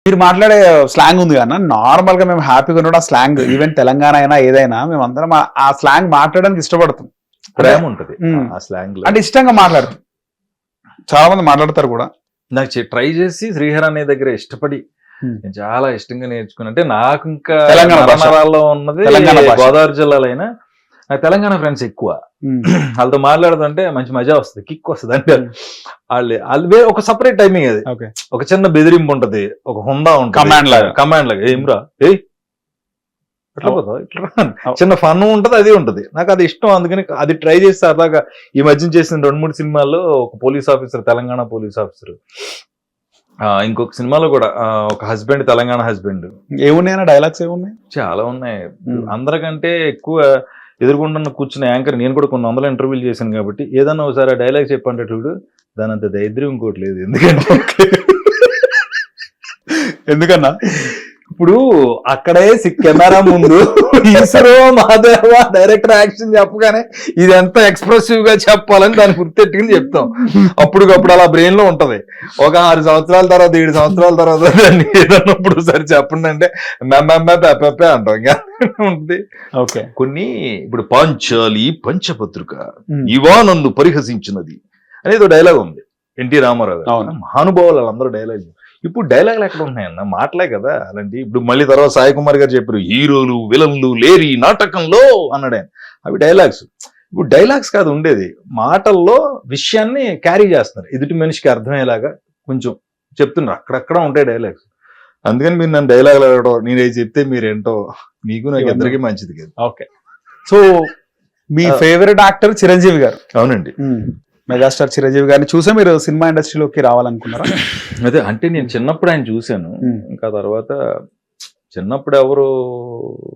మీరు మాట్లాడే స్లాంగ్ ఉంది కదా, నార్మల్ గా మేము హ్యాపీగా ఉన్నాడు ఆ స్లాంగ్, ఈవెన్ తెలంగాణ అయినా ఏదైనా మేము అందరం ఆ స్లాంగ్ మాట్లాడడానికి ఇష్టపడుతుంది. ప్రేమ ఉంటది ఆ స్లాంగ్ లో, అంటే ఇష్టంగా మాట్లాడతాం. చాలా మంది మాట్లాడతారు కూడా. నాకు ట్రై చేసి శ్రీహర్ అనే దగ్గర ఇష్టపడి నేను చాలా ఇష్టంగా నేర్చుకున్నా. అంటే నాకు ఇంకా తెలంగాణ నరాల్లో ఉన్నది గోదావరి జిల్లాలో అయినా నాకు తెలంగాణ ఫ్రెండ్స్ ఎక్కువ. వాళ్ళతో మాట్లాడుతుంటే మంచి మజా వస్తుంది, కిక్ వస్తుంది. అంటే వాళ్ళు ఒక సపరేట్ టైమింగ్ అది. ఒక చిన్న బెదిరింపు ఉంటది, ఒక హుందా ఉంటుంది, కమాండ్ లాగా ఏమ్రా ఇట్లా పోతావు ఇట్లా చిన్న ఫన్ ఉంటది, అది ఉంటది. నాకు అది ఇష్టం, అందుకని అది ట్రై చేసి సరదాగా ఈ మధ్య చేసిన 2-3 సినిమాల్లో ఒక police officer, Telangana police officer, ఇంకొక సినిమాలో కూడా ఒక హస్బెండ్, తెలంగాణ హస్బెండ్. ఏమున్నాయి డైలాగ్స్? ఏమున్నాయి? చాలా ఉన్నాయి. అందరికంటే ఎక్కువ ఎదుర్కొంటున్న కూర్చున్న యాంకర్ నేను కూడా కొన్ని 100 ఇంటర్వ్యూలు చేశాను కాబట్టి ఏదన్నా ఒకసారి ఆ డైలాగ్ చెప్పంటే చూడు, దాని అంత దరిద్రం ఇంకోటి లేదు. ఎందుకన్నా ఇప్పుడు అక్కడే కెమెరా ముందు ఈశ్వరో మాదేవ డైరెక్టర్ యాక్షన్ చెప్పగానే ఇది ఎంత ఎక్స్ప్రెసివ్ గా చెప్పాలని దాన్ని గుర్తెట్టుకుని చెప్తాం. అప్పటికప్పుడు అలా బ్రెయిన్ లో ఉంటది. ఒక 6 సంవత్సరాల తర్వాత 7 సంవత్సరాల తర్వాత దాన్ని ఏదన్నప్పుడు సరి చెప్పండి అంటే మెప్పే అంటాం. ఇంకా ఉంటుంది. ఓకే. కొన్ని ఇప్పుడు పాంచాలి పంచపత్రిక ఇవా నన్ను పరిహసించినది అనేది డైలాగ్ ఉంది ఎన్టీ రామారావు గారు. మహానుభావులు వాళ్ళందరూ డైలాగ్. ఇప్పుడు డైలాగులు ఎక్కడ ఉన్నాయన్న, మాటలే కదా అలాంటి. ఇప్పుడు మళ్ళీ తర్వాత సాయి కుమార్ గారు చెప్పారు హీరోలు విలన్లు లేరి నాటకంలో అన్నాడు ఆయన. అవి డైలాగ్స్. ఇప్పుడు డైలాగ్స్ కాదు ఉండేది, మాటల్లో విషయాన్ని క్యారీ చేస్తున్నారు, ఎదుటి మనిషికి అర్థమయ్యేలాగా కొంచెం చెప్తున్నారు. అక్కడక్కడ ఉంటాయి డైలాగ్స్. అందుకని మీరు నన్ను డైలాగులు అడగడం, నేను చెప్తే మీరేంటో మీకు నాకు ఇద్దరికి మంచిది కదా. ఓకే. సో మీ ఫేవరెట్ యాక్టర్ చిరంజీవి గారు? అవునండి. మెగాస్టార్ చిరంజీవి గారిని చూసే మీరు సినిమా ఇండస్ట్రీలోకి రావాలనుకున్నారా? అదే, అంటే నేను చిన్నప్పుడు ఆయన చూశాను. ఇంకా తర్వాత చిన్నప్పుడు ఎవరు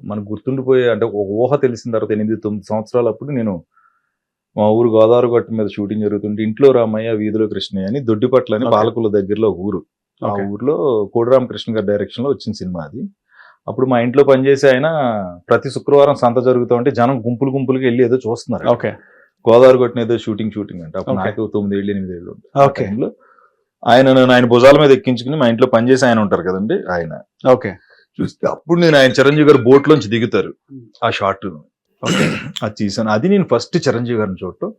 మనకు గుర్తుండిపోయే, అంటే ఒక ఊహ తెలిసిన తర్వాత 8-9 సంవత్సరాలు అప్పుడు నేను మా ఊరు గోదావరి గట్టు మీద షూటింగ్ జరుగుతుంటే ఇంట్లో రామయ్య వీధిలో కృష్ణయ్య అని దొడ్డిపట్ల అని పాలకుల దగ్గరలో ఊరు. ఆ ఊర్లో కోడిరామకృష్ణ గారి డైరెక్షన్ లో వచ్చిన సినిమా అది. అప్పుడు మా ఇంట్లో పనిచేసి ఆయన ప్రతి శుక్రవారం సంత జరుగుతూ ఉంటే జనం గుంపులు గుంపులుగా వెళ్ళి ఏదో చూస్తున్నారు. ఓకే. గోదావరి కొట్టిన ఏదో షూటింగ్ అంటే అప్పుడు నాకు 9-8 ఏళ్ళు. ఆయన భుజాల మీద ఎక్కించుకుని మా ఇంట్లో పనిచేసి ఆయన ఉంటారు కదండి ఆయన. ఓకే. చూస్తే అప్పుడు నేను ఆయన చిరంజీవి గారు బోట్ లోంచి దిగుతారు, ఆ షాట్ అది తీసాను. అది నేను ఫస్ట్ చిరంజీవి గారిని చూడటం.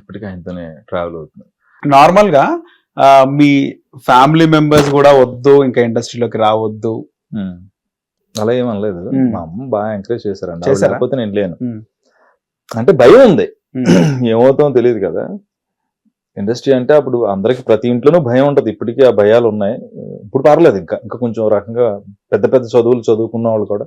ఇప్పటికీ ఆయనతోనే ట్రావెల్ అవుతుంది. నార్మల్ గా మీ ఫ్యామిలీ మెంబర్స్ కూడా వద్దు ఇంకా ఇండస్ట్రీలోకి రావద్దు అలా ఏమనలేదు. మా అమ్మ బాగా ఎంకరేజ్ చేశారండి. లేకపోతే నేను లేను. అంటే భయం ఉంది, ఏమవుతామో తెలియదు కదా. ఇండస్ట్రీ అంటే అప్పుడు అందరికి ప్రతి ఇంట్లోనూ భయం ఉంటది. ఇప్పటికీ ఆ భయాలు ఉన్నాయి. ఇప్పుడు పర్లేదు, ఇంకా కొంచెం రకంగా పెద్ద పెద్ద చదువులు చదువుకున్న వాళ్ళు కూడా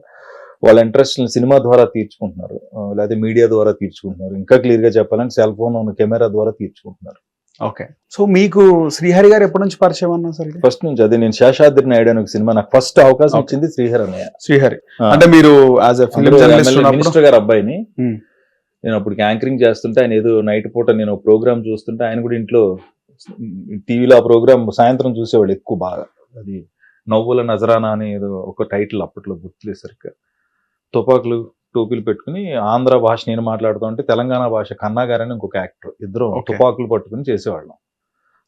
వాళ్ళ ఇంట్రెస్ట్ సినిమా ద్వారా తీర్చుకుంటున్నారు, లేదా మీడియా ద్వారా తీర్చుకుంటున్నారు. ఇంకా క్లియర్ గా చెప్పాలంటే సెల్ ఫోన్ కెమెరా ద్వారా తీర్చుకుంటున్నారు. ఓకే. సో మీకు శ్రీహరి గారు ఎప్పటి నుంచి పరిచయం అన్నా? సరే, ఫస్ట్ నుంచి. అదే నేను శేషాద్రి నాయుడు అనే ఒక సినిమా నాకు ఫస్ట్ అవకాశం ఇచ్చింది శ్రీహరి అన్నయ్య. శ్రీహరి అంటే మీరు as a film journalist minister గారు అబ్బాయిని. నేను అప్పుడు యాంకరింగ్ చేస్తుంటే ఆయన ఏదో నైట్ పూట నేను ప్రోగ్రామ్ చూస్తుంటే ఆయన కూడా ఇంట్లో టీవీలో ఆ ప్రోగ్రామ్ సాయంత్రం చూసేవాళ్ళు ఎక్కువ బాగా. అది నవ్వుల నజరానా అని ఏదో ఒక టైటిల్ అప్పట్లో గుర్తులేదు సరిగ్గా. తుపాకులు టోపీలు పెట్టుకుని ఆంధ్ర భాష నేను మాట్లాడుతూ ఉంటే తెలంగాణ భాష కన్నా గారని ఇంకొక యాక్టర్, ఇద్దరు తుపాకులు పట్టుకుని చేసేవాళ్ళం.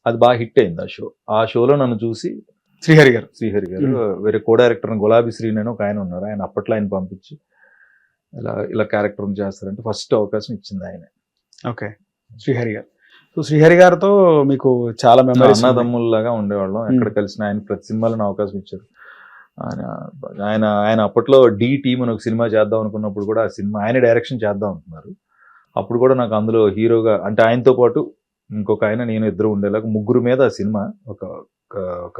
అది బాగా హిట్ అయింది ఆ షో. ఆ షోలో నన్ను చూసి శ్రీహరి గారు వేరే కో డైరెక్టర్ గులాబీ శ్రీని అని ఒక ఆయన ఉన్నారు, ఆయన అప్పట్లో ఆయన పంపించి ఇలా క్యారెక్టర్ చేస్తారంటే ఫస్ట్ అవకాశం ఇచ్చింది ఆయన. ఓకే. శ్రీహరి గారు. సో శ్రీహరి గారితో మీకు చాలా మెమరీస్? అన్నదమ్ముల్లాగా ఉండేవాళ్ళం. ఎక్కడ కలిసిన ఆయన ప్రతి సినిమాలో అవకాశం ఇచ్చారు. ఆయన అప్పట్లో డి టీమ్ అని ఒక సినిమా చేద్దాం అనుకున్నప్పుడు కూడా ఆ సినిమా ఆయన డైరెక్షన్ చేద్దాం అనుకున్నారు. అప్పుడు కూడా నాకు అందులో హీరోగా, అంటే ఆయనతో పాటు ఇంకొక ఆయన నేను ఇద్దరు ఉండేలాగా ముగ్గురు మీద ఆ సినిమా ఒక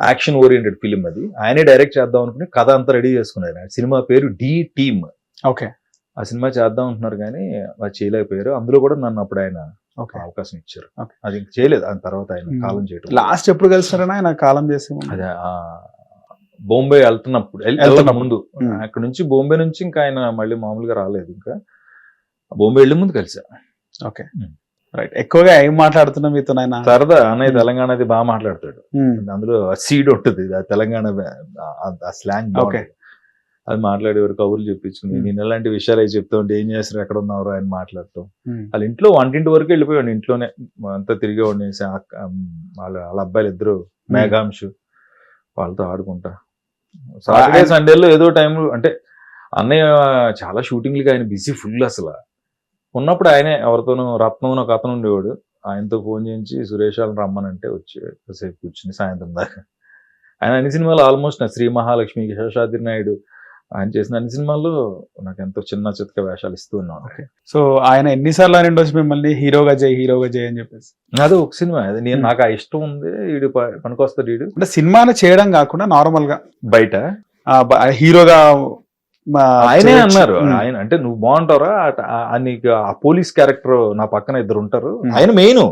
యాక్షన్ ఓరియంటెడ్ ఫిలిం. అది ఆయనే డైరెక్ట్ చేద్దాం అనుకుని కథ అంతా రెడీ చేసుకున్నారు. సినిమా పేరు డి టీమ్. ఓకే. ఆ సినిమా చేద్దాం అంటున్నారు కానీ అది చేయలేకపోయారు. అందులో కూడా నన్ను అప్పుడు ఆయన అవకాశం ఇచ్చారు. అది చేయలేదు. ఆ తర్వాత ఆయన కాలం చేయడం. లాస్ట్ ఎప్పుడు కలిసినారని ఆయన కాలం చేసి? అదే బొంబే వెళ్తున్నప్పుడు ముందు, అక్కడ నుంచి బొంబే నుంచి ఇంకా ఆయన మళ్ళీ మామూలుగా రాలేదు. ఇంకా బొంబే వెళ్ళే ముందు కలిసా. Okay, right. ఎక్కువగా ఏం మాట్లాడుతున్నా మీతో? ఆయన సరదా అన్నయ్య తెలంగాణది బాగా మాట్లాడతాడు. అందులో సీడ్ ఉంటుంది, తెలంగాణ స్లాంగ్. ఓకే. అది మాట్లాడేవారు, కబుర్లు చెప్పించుకుని నేను ఎలాంటి విషయాలు అవి చెప్తా ఉంటే ఏం చేస్తారు, ఎక్కడ ఉన్నారు ఆయన మాట్లాడటం. వాళ్ళ ఇంట్లో వంటింటి వరకు వెళ్ళిపోయాడు, ఇంట్లోనే అంతా తిరిగేవాడిని. వాళ్ళ అబ్బాయిలు ఇద్దరు మేఘాంశు వాళ్ళతో ఆడుకుంటా. సాటర్డే సండేలో ఏదో టైంలో అంటే అన్నయ్య చాలా షూటింగ్లకి ఆయన బిజీ ఫుల్ అసలు. ఉన్నప్పుడు ఆయనే ఎవరితోనూ రత్నం అని ఒక అతను ఉండేవాడు, ఆయనతో ఫోన్ చేయించి సురేష్ వాళ్ళని రమ్మనంటే వచ్చి కాసేపు కూర్చుని సాయంత్రం దాకా. ఆయన అన్ని సినిమాలు ఆల్మోస్ట్ శ్రీ మహాలక్ష్మి, శేషాద్రి నాయుడు ఆయన చేసిన అన్ని సినిమాల్లో నాకు ఎంతో చిన్న చితక వేషాలు ఇస్తూ ఉన్నాను. సో ఆయన ఎన్నిసార్లు అని ఉండొచ్చు మిమ్మల్ని హీరోగా చేయి అని చెప్పేసి? అదే ఒక సినిమా, అది నేను నాకు ఆ ఇష్టం ఉంది, వీడు పనికొస్తాడు వీడు అంటే సినిమాలు చేయడం కాకుండా నార్మల్ గా బయట హీరోగా ఆయనే అన్నారు. ఆయన అంటే నువ్వు బాగుంటావురా, నీకు ఆ పోలీస్ క్యారెక్టర్ నా పక్కన ఇద్దరు ఉంటారు, ఆయన మెయిన్,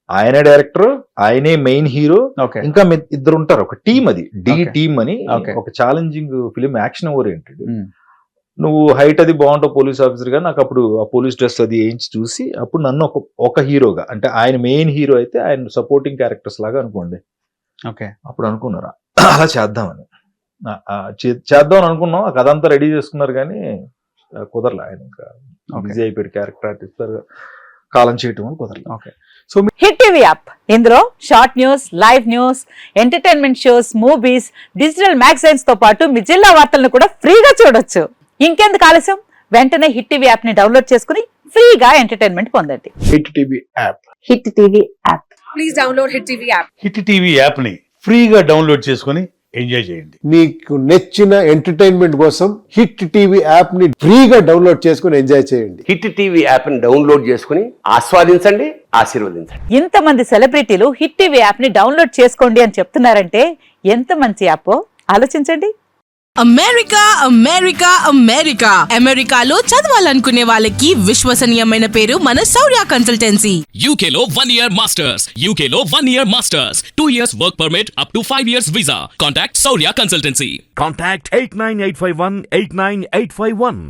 ఆయన డైరెక్టర్, ఆయనే మెయిన్ హీరో, ఇంకా ఇద్దరు ఉంటారు, ఒక టీం, అది డి టీమ్ అని, ఒక ఛాలెంజింగ్ ఫిలిం, యాక్షన్ ఓరియంటెడ్. నువ్వు హైట్ అది బాగుంటావు పోలీస్ ఆఫీసర్ గా, నాకు అప్పుడు ఆ పోలీస్ డ్రెస్ అది వేయించి చూసి అప్పుడు నన్ను ఒక హీరోగా, అంటే ఆయన మెయిన్ హీరో అయితే ఆయన సపోర్టింగ్ క్యారెక్టర్స్ లాగా అనుకోండి. అప్పుడు అనుకున్నారా అలా చేద్దామని, చేద్దామని అనుకున్నాం. ఆ కథ అంతా రెడీ చేసుకున్నారు కానీ కుదరలే, ఆయన ఇంకా బిజీ అయిపోయాడు, క్యారెక్టర్ ఆర్టిస్ట్ కాలం చేయటం కుదరలేదు. సో హిట్ టీవీ యాప్, ఇందులో short news, live news, entertainment shows, movies, digital magazines తో పాటు మీ జిల్లా వార్తలను కూడా ఫ్రీగా చూడొచ్చు. ఇంకెందుకు ఆలస్యం, వెంటనే హిట్ టీవీ యాప్ ని డౌన్లోడ్ చేసుకుని ఫ్రీగా ఎంటర్టైన్మెంట్ పొందండి. Hit TV app, hit TV app, please download hit TV app. Hit TV app ని ఫ్రీగా డౌన్లోడ్ చేసుకుని ఎంజాయ్ చేయండి. మీకు నచ్చిన ఎంటర్టైన్మెంట్ కోసం హిట్ టీవీ యాప్ ని ఫ్రీగా డౌన్లోడ్ చేసుకుని ఎంజాయ్ చేయండి. హిట్ టీవీ యాప్ ని డౌన్లోడ్ చేసుకుని ఆస్వాదించండి, ఆశీర్వదించండి. ఇంతమంది సెలబ్రిటీలు హిట్ టీవీ యాప్ ని డౌన్లోడ్ చేసుకోండి అని చెప్తున్నారంటే ఎంత మంచి యాప్ ఆలోచించండి. అమెరికా అమెరికా అమెరికా అమెరికాలో చదవాలనుకునే వాళ్ళకి విశ్వసనీయమైన పేరు మన శౌర్య కన్సల్టెన్సీ. UK లో 1 year masters, UK లో 1 year masters, 2 years work permit up to 5 years visa. Contact Saurya Consultancy. Contact 89851 89851.